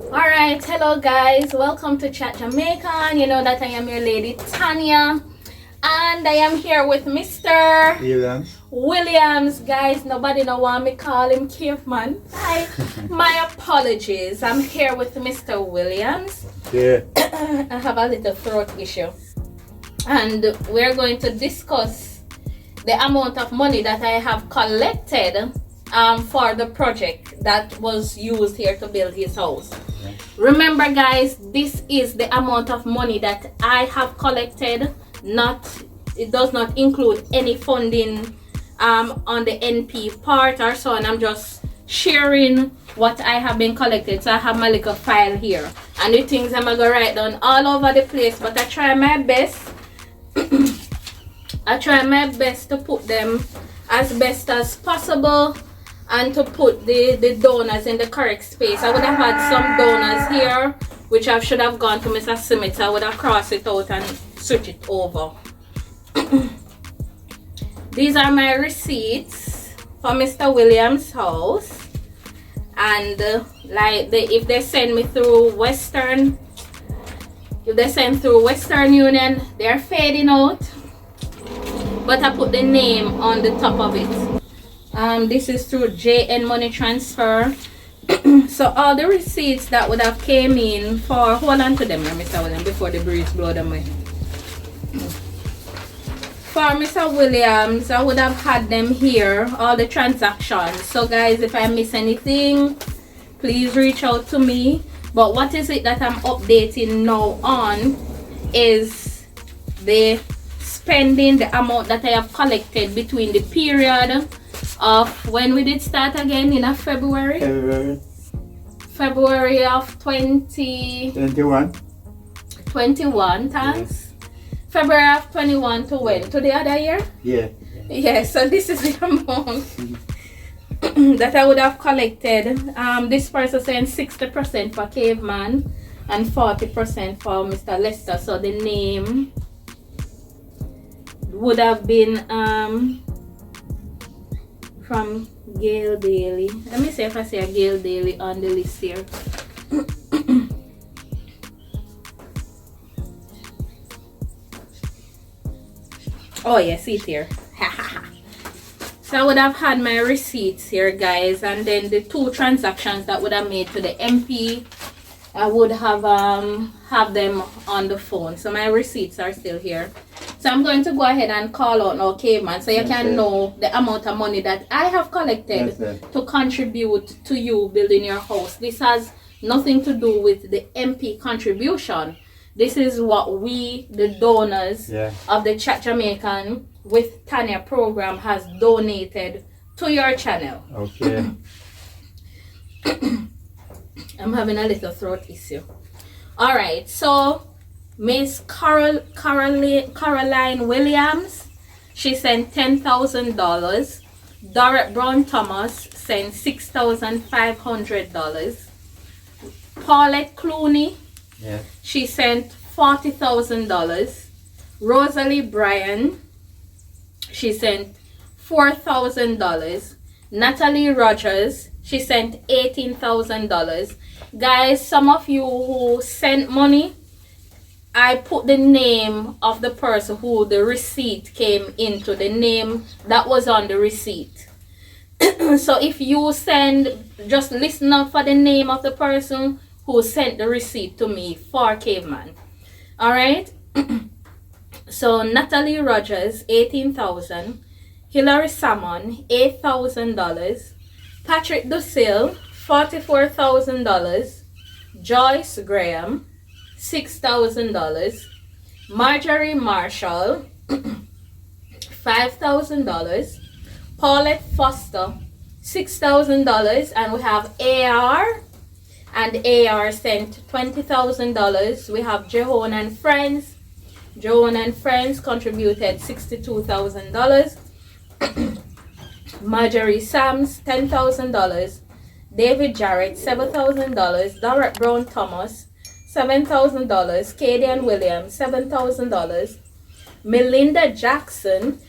Alright, hello guys, welcome to Chat Jamaican. You know that I am your lady Tania, and I am here with Mr. Williams. Guys, nobody know why me call him Caveman. My apologies. I'm here with Mr. Williams. Yeah. I have a little throat issue, and we're going to discuss the amount of money that I have collected for the project that was used here to build his house. Remember guys, this is the amount of money that I have collected. It does not include any funding on the NP part or so, and I'm just sharing what I have been collected. So I have my little file here, and the things I'm gonna write down all over the place, but I try my best I try my best to put them as best as possible, and to put the donors in the correct space. I would have had some donors here which I should have gone to Mr. Smith. I would have crossed it out and switch it over. These are my receipts for Mr. Williams' house, and if they send me through Western Union, they're fading out, but I put the name on the top of it. This is through JN Money Transfer. So all the receipts that would have came in for, hold on to them, Mr. Williams, before the breeze blow them away. For Mr. Williams, I would have had them here, all the transactions. So guys, if I miss anything, please reach out to me. But what is it that I'm updating now on is the spending, the amount that I have collected between the period of when we did start again in February of 2021, thanks. February of 21 to when? To the other year? Yeah, so this is the amount that I would have collected. This person saying 60% for Caveman and 40% for Mr. Lester. So the name would have been from Gail Daly. Let me see if I see a Gail Daly on the list here. Oh yeah, see it here. So I would have had my receipts here guys, and then the two transactions that would have made to the MP, I would have them on the phone. So my receipts are still here. So I'm going to go ahead and call out now Caveman, so you can know the amount of money that I have collected to contribute to you building your house. This has nothing to do with the MP contribution. This is what we, the donors of the Chat Jamaican with Tania program, has donated to your channel. Okay. I'm having a little throat issue. Alright, so Miss Caroline Williams, she sent $10,000. Dorrit Brown Thomas sent $6,500. Paulette Clooney, she sent $40,000. Rosalie Bryan, she sent $4,000. Natalie Rogers, she sent $18,000. Guys, some of you who sent money, I put the name of the person who the receipt came into, the name that was on the receipt. So if you send, just listen up for the name of the person who sent the receipt to me for Caveman. Alright? So Natalie Rogers, $18,000. Hilary Salmon, $8,000. Patrick Dusil, $44,000. Joyce Graham, $6,000. Marjorie Marshall, $5,000. Paulette Foster, $6,000. And we have AR, and AR sent $20,000. We have Jehoan and Friends. Jehoan and Friends contributed $62,000. Marjorie Sams, $10,000. David Jarrett, $7,000. Dorrit Brown Thomas, $7,000. Cadian Williams, $7,000. Melinda Jackson,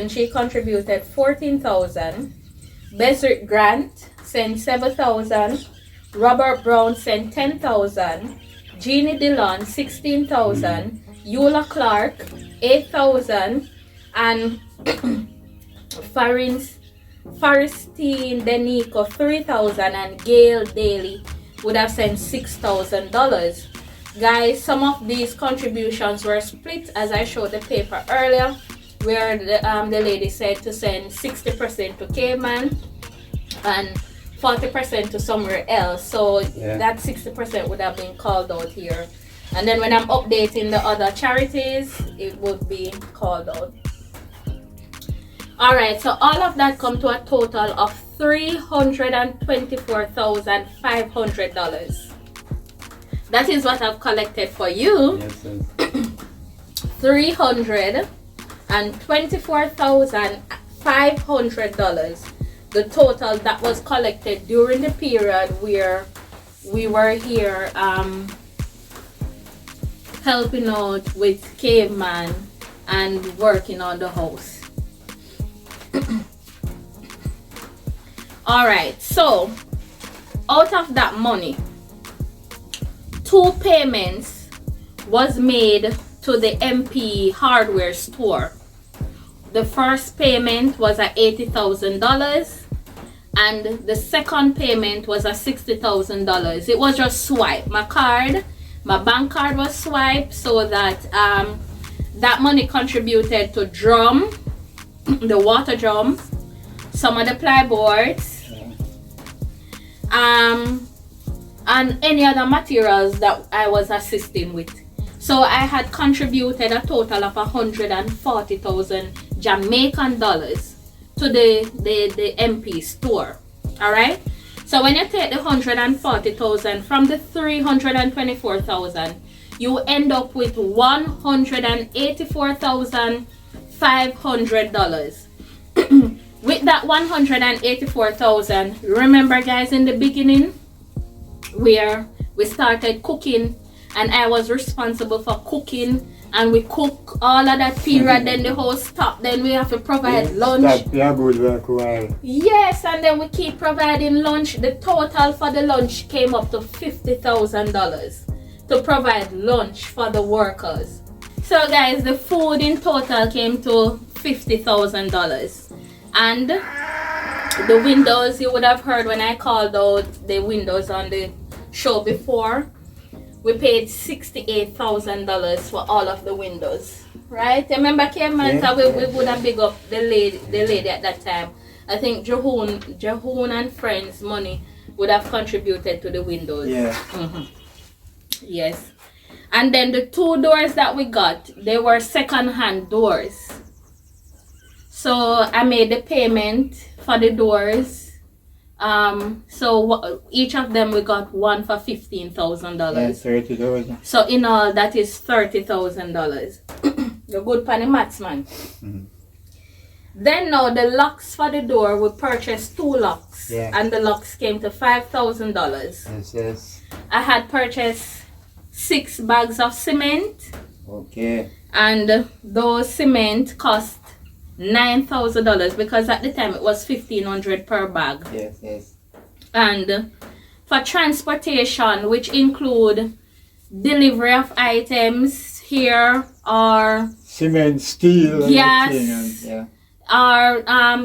she contributed $14,000. Bezrit Grant, sent 7,000. Robert Brown sent 10,000. Jeannie Dillon 16,000. Eula Clark 8,000. And Faristine Denico 3,000. And Gail Daly would have sent $6,000. Guys, some of these contributions were split, as I showed the paper earlier, where the lady said to send 60% to Caveman and 40% to somewhere else. So that 60% would have been called out here. And then when I'm updating the other charities, it would be called out. Alright, so all of that come to a total of $324,500. That is what I've collected for you. Yes, yes. $324,500. The total that was collected during the period where we were here helping out with Caveman and working on the house. Alright, so out of that money, 2 payments was made to the MP hardware store. The first payment was at $80,000 and the second payment was at $60,000. It was just swipe. My bank card was swiped, so that that money contributed to drum, the water drum, some of the plyboards, and any other materials that I was assisting with. So I had contributed a total of 140,000 Jamaican dollars to the MP store. Alright? So when you take the 140,000 from the 324,000, you end up with $184,500. With that 184,000, remember guys, in the beginning where we started cooking and I was responsible for cooking, and we cook all of that period, then the whole stop, then we have to provide lunch. Yes, and then we keep providing lunch. The total for the lunch came up to $50,000 to provide lunch for the workers. So guys, the food in total came to $50,000. And the windows, you would have heard when I called out the windows on the show before, we paid $68,000 for all of the windows, right? Remember, Caveman, we would have big up the lady at that time. I think Jahoon and friends' money would have contributed to the windows. Yeah. Yes. And then the 2 doors that we got, they were second-hand doors. So I made the payment for the doors. So each of them we got one for $15,000. Yeah, $30. So in all, that is $30,000. You're good for the maths, man. Then now the locks for the door, we purchased 2 locks, and the locks came to $5,000. Yes. I had purchased 6 bags of cement. Okay. And those cement cost $9,000 because at the time it was $1,500 per bag. Yes. And for transportation, which include delivery of items here, or cement, steel, gas, or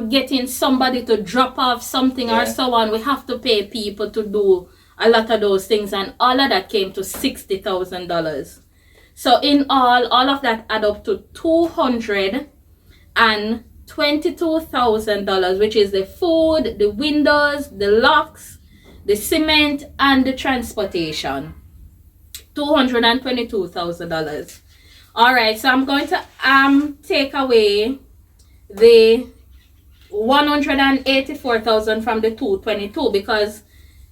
getting somebody to drop off something or so on, we have to pay people to do a lot of those things, and all of that came to $60,000. So in all of that add up to $222,000, which is the food, the windows, the locks, the cement, and the transportation. $222,000. All right, so I'm going to take away the $184,000 from the 222 because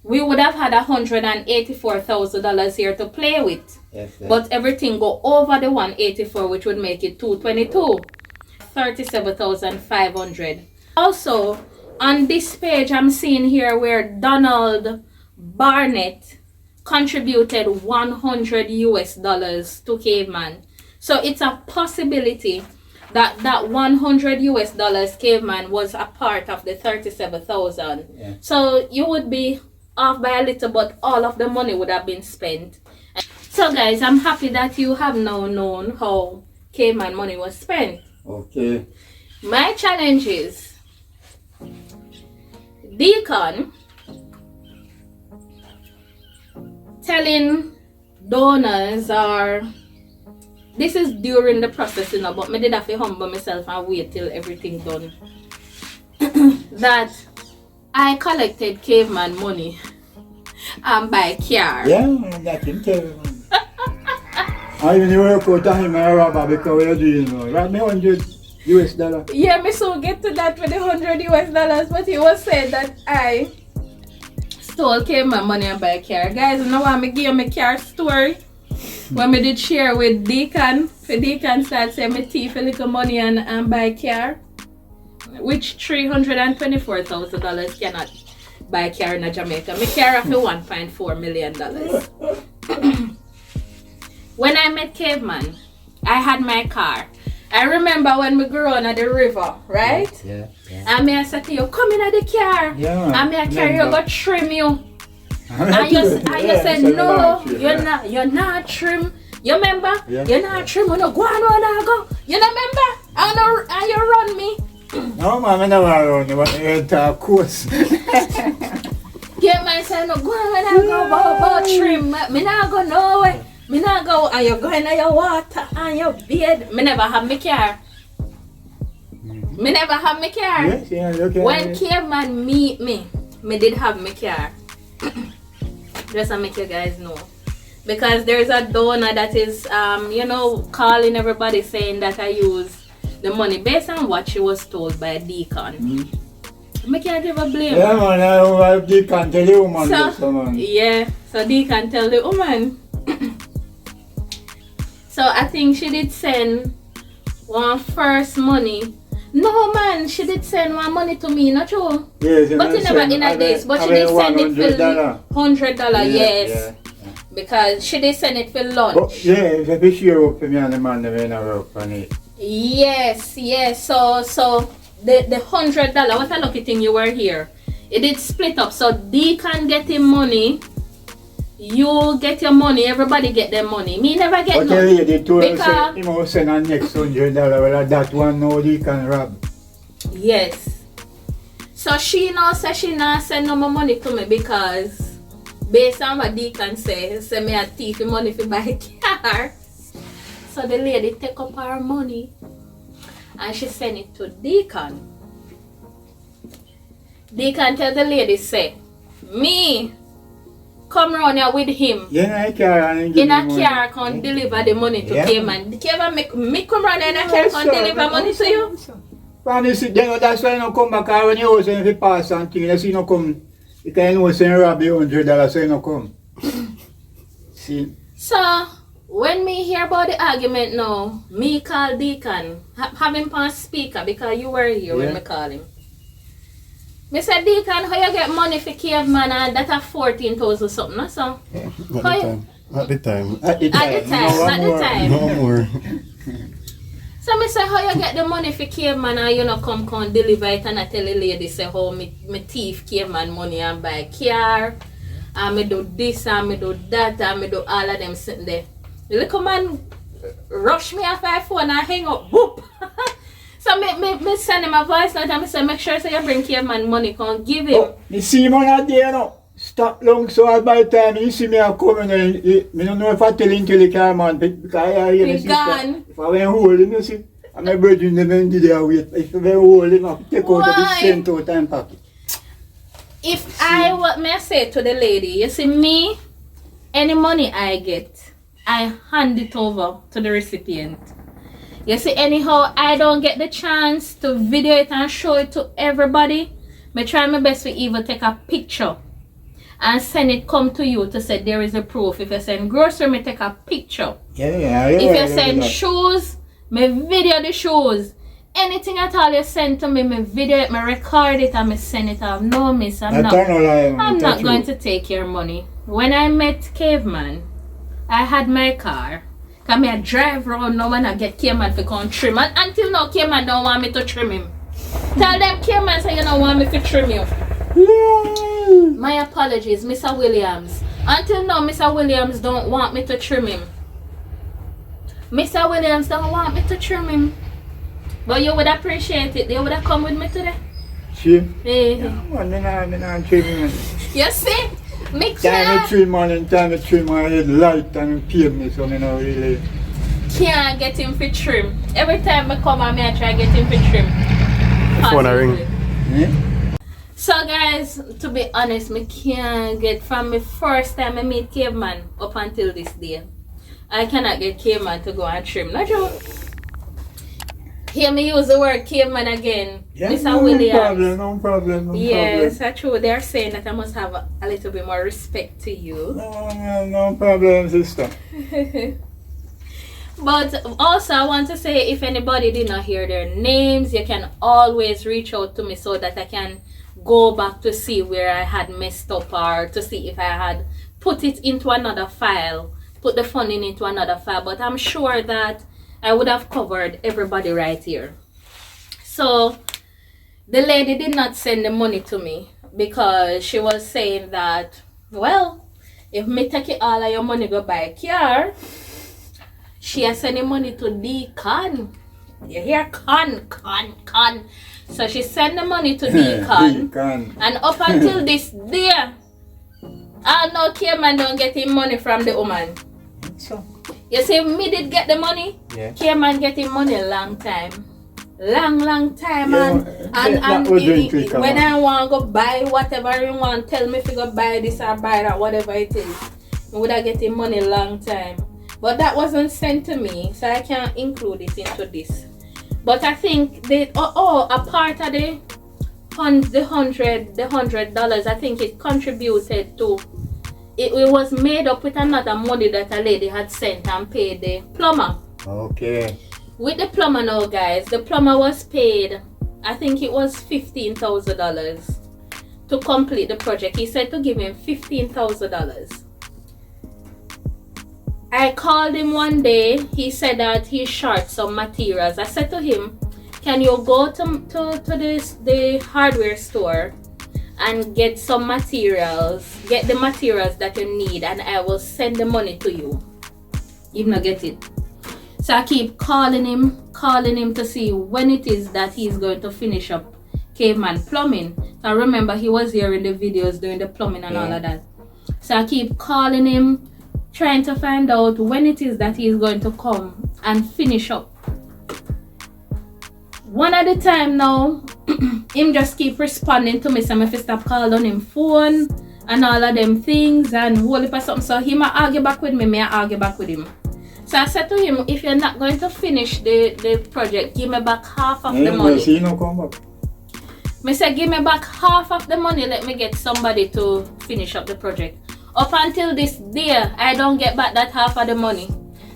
we would have had $184,000 here to play with. Yes. But everything go over the 184, which would make it 222. $37,500. Also, on this page, I'm seeing here where Donald Barnett contributed $100 US to Caveman. So it's a possibility that 100 US dollars Caveman was a part of the 37,000. Yeah. So you would be off by a little, but all of the money would have been spent. So guys, I'm happy that you have now known how Caveman money was spent. Okay. My challenge is Deacon telling donors, or this is during the process, you know, but me did have to humble myself and wait till everything done. That I collected Caveman money and buy car. Yeah, that can tell you. I even work out on him and robber because we're doing now. Right, me 100 US dollar. Yeah, me so get to that with the 100 US dollars, but he was saying that I stole Caveman money and buy a car. Guys, you know what, me give me car story when me did share with Deacon. For Deacon start saying me thief a little money and buy a car, which $324,000 cannot buy a car in Jamaica. Me car for $1.4 million. When I met Caveman, I had my car. I remember when we grew on at the river, right? Yeah. And me I said to you, come in at the car. Yeah. And me I carry you, go trim you. And you said, so no, yeah. you're not trim. You remember? Yeah. You're not trim. You know, go on, when I go. You know, remember? And you run me. No, man, I never run. You enter a course. Yeah, man, say, no, go on, when I go, about trim. Me not go nowhere. Me not go, and you're going to your water and your bed. Me never have my car. Me never have my car. Yes, yeah, okay. When Caveman meet me did have my car. Just to make you guys know. Because there's a donor that is, calling everybody saying that I use the money based on what she was told by a deacon. I can't give a blame. Yeah, man, I Deacon tell the woman this, man. Yeah, so Deacon tell the woman. So I think she did send one first money. No man, she did send one money to me, not true. Yes, but it never in a days. But she did send it for $100, yes. Yeah. Because she did send it for lunch. But, yeah, if you share up for me and the man, they may not work on it. Yes. So the $100, what a lucky thing you were here. It did split up. So Deacon get him money. You get your money, everybody get their money. Me never get no. But they told us that he must send our next $100. Well, that one now he can rob. Yes. So she now says she not send no more money to me because based on what Deacon says, me a thief money for buy a car. So the lady take up her money and she send it to Deacon. Deacon tell the lady say, me come round here with him. Yeah, in a car and in a car can deliver the money to Caveman. Caveman me come round here in a car can deliver money to you? When you sit there, that's why you don't come back when you also if you pass and things, you see no come. You can know say rob you $100 so you no come. See? So when me hear about the argument now, me call Deacon, have him on speaker because you were here when me call him. Me said, Deacon, how you get money for Caveman and that are 14,000 something, no? So, At the time. At the time. No more. So me say, how you get the money for Caveman and you know come deliver it, and I tell the lady say how me thief Caveman money and buy a car and me do this and me do that and me do all of them sitting there. The little man rush me off my phone and hang up, whoop. So me send him a voice note and I say make sure so you bring Caveman money, come give him. Oh, me see him on that day now. Stop long so hard by the time you see me coming and me don't know if I tell him to the car man because I hear me gone. If I went hold him, you see, and my brethren them did there wait. If I went hold him, I take out of the cent out and pocket. If what may I say to the lady, you see me, any money I get, I hand it over to the recipient. You see, anyhow, I don't get the chance to video it and show it to everybody. I try my best to even take a picture and send it come to you to say there is a proof. If you send grocery, me take a picture. Yeah. If you send shoes, me video the shoes. Anything at all you send to me, me video it, me record it and me send it off. No miss, I'm not going to take your money. When I met Caveman, I had my car. Cause me I drive around now and I get Caveman to come trim. And until now Caveman don't want me to trim him. Tell them Caveman say you don't want me to trim you. My apologies, Mr. Williams. Until now Mr. Williams don't want me to trim him. Mr. Williams don't want me to trim him. But you would appreciate it. You would have come with me today. She? Yeah. I'm not trimming. You see? Me Time to trim man and time to trim my head light and pave me so I don't really can't get him for trim. Every time I come and I try to get him for trim. Phone a ring. So guys, to be honest, me can't get from the first time I meet Caveman up until this day. I cannot get Caveman to go and trim. Not joke. Hear me use the word Caveman again. yeah, Mr. Williams. No problem. Yes, that's true. They're saying that I must have a little bit more respect to you. No problem, sister. But also I want to say, if anybody did not hear their names, you can always reach out to me so that I can go back to see where I had messed up, or to see if I had put it into another file, put the funding into another file. But I'm sure that I would have covered everybody right here. So the lady did not send the money to me because she was saying that, well, if me take it all of your money go buy a car, she has sending money to Deacon. You hear? Con. So she sent the money to Deacon. And up until this day, I know Caveman don't get him money from the woman. So. You see, me did get the money. Yeah. Caveman get him money a long time. Long time. Yeah, And when man. I want to go buy whatever you want, tell me if you go buy this or buy that, whatever it is. I would have get him money a long time. But that wasn't sent to me, so I can't include it into this. But I think a part of the $100, I think it contributed to. It was made up with another money that a lady had sent and paid the plumber. Okay. With the plumber now, guys, the plumber was paid, I think it was $15,000 to complete the project. He said to give him $15,000. I called him one day. He said that he's short some materials. I said to him, can you go to the hardware store and get some materials, get the materials that you need, and I will send the money to you. You not get it. So I keep calling him to see when it is that he's going to finish up Caveman plumbing. I remember he was here in the videos doing the plumbing and all of that. So I keep calling him, trying to find out when it is that he's going to come and finish up. One at a time now, him just keep responding to me, so I have to stop calling on him phone and all of them things and whole heap of something. So he might argue back with me, I argue back with him. So I said to him, if you're not going to finish the project, give me back half of the money. He no come back. I said, give me back half of the money, let me get somebody to finish up the project. Up until this day, I don't get back that half of the money.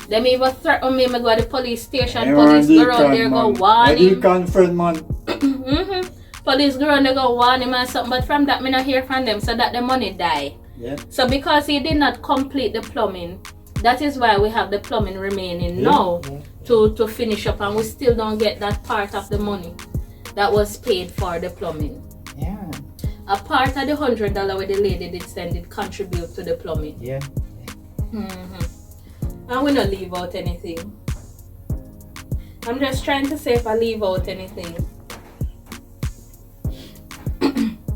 Them even threaten me, I go to the police station, police go around there, go warn him. Friend, man. Police go around there, go warn him and something, but from that, I not hear from them, so that the money die. Yeah. So because he did not complete the plumbing, that is why we have the plumbing remaining now to finish up, and we still don't get that part of the money that was paid for the plumbing. Yeah. A part of the $100 where the lady did send it contribute to the plumbing. Yeah. And we not leave out anything. I'm just trying to say if I leave out anything.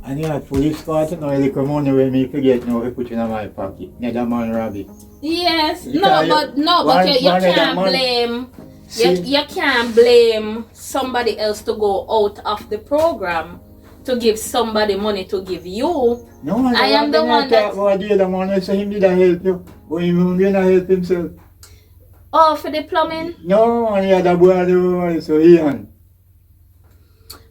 And you had police caught it now, you come money when me forget now, you put it in my pocket. Neither man Robbie. Yes, Because but you can't blame. You can't blame somebody else to go out of the program to give somebody money to give you. No, I am the one that. What the other man say him did help you, but him did not help himself. Oh, for the plumbing? No, and he had a boy, so he had.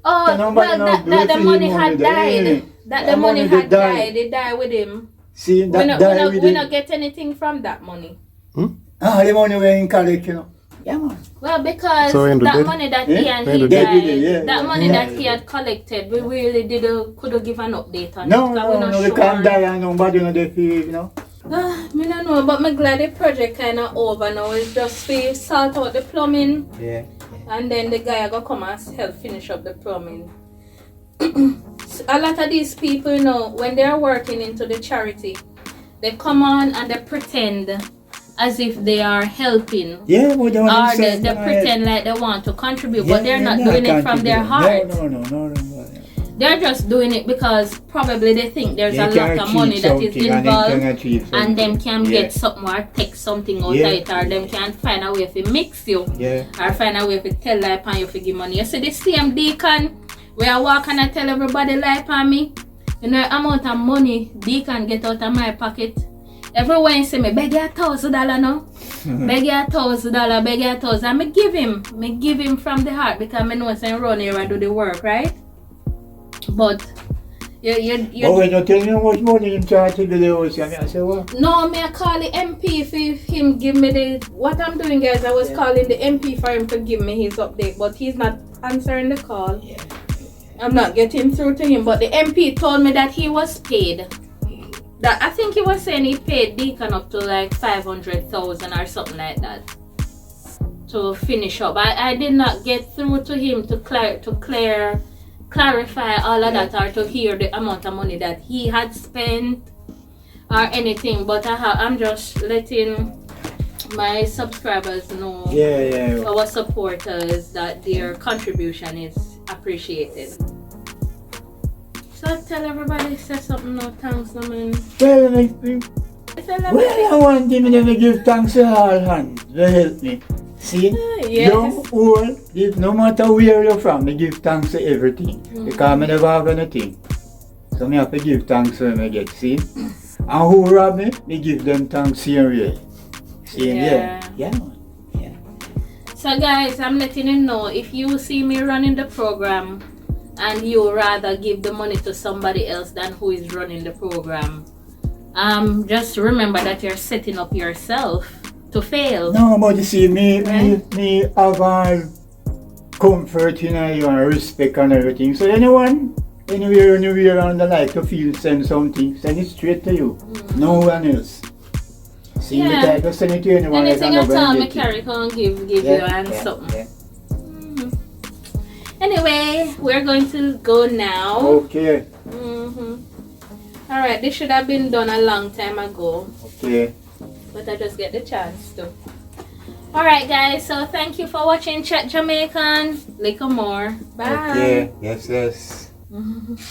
Oh, well, that the money had died. That the money had died. It died with him. See, that died with him. We not get anything from that money. The money we in collect, you know. Yeah, man. Well, because So that money that he and he died, that money that he had collected, we really could have given an update on it. No, we can't die and nobody know the fee, you know. Me don't know, but I'm glad the project kind of over now. It's just to sort out the plumbing. Yeah. And then the guy go come and help finish up the plumbing. A lot of these people, you know, when they're working into the charity, they come on and they pretend as if they are helping. Yeah, but or they pretend like they want to contribute, but they're not doing it from their heart. No. They're just doing it because probably they think there's a lot of money that is involved and them can get something or take something out of it, or them can find a way to mix you or find a way to tell lie upon you to give money. You see the same deacon where I walk and I tell everybody lie upon me. You know the amount of money deacon get out of my pocket. Everyone say me beg you $1,000 now. Beg you $1,000, beg you $1,000. And me give him from the heart because I know I run here and do the work, right? But you when you tell me how much money in charge to do the house, I say what? No, I call the MP for him give me the what I'm doing, guys. I was calling the MP for him to give me his update, but he's not answering the call. I'm not getting through to him, but the MP told me that he was paid. That I think he was saying he paid Deacon up to like 500,000 or something like that to finish up. I did not get through to him to clarify all of that or to hear the amount of money that he had spent or anything. But I'm just letting my subscribers know, our supporters, that their contribution is appreciated. So tell everybody, say something now, thanks, no man. Well, I want him to give thanks to all hands. They help me. See? Young, old, no matter where you're from, I give thanks to everything. Because I never have anything. So I have to give thanks to them I get, see? And who rob me, I give them thanks same way. See? Yeah. So guys, I'm letting you know, if you see me running the program and you rather give the money to somebody else than who is running the program, just remember that you're setting up yourself to fail. No, but you see, me have all comfort in you and respect and everything. So anyone, anywhere on the life to feel send something, send it straight to you. No one else. See, me try to send it to anyone. Anything at all, me carry can give you and something. Anyway, we're going to go now. Okay. Alright, this should have been done a long time ago. Okay. But I just get the chance to. Alright guys, so thank you for watching Chat Jamaican. Little more. Bye. Okay. Yes.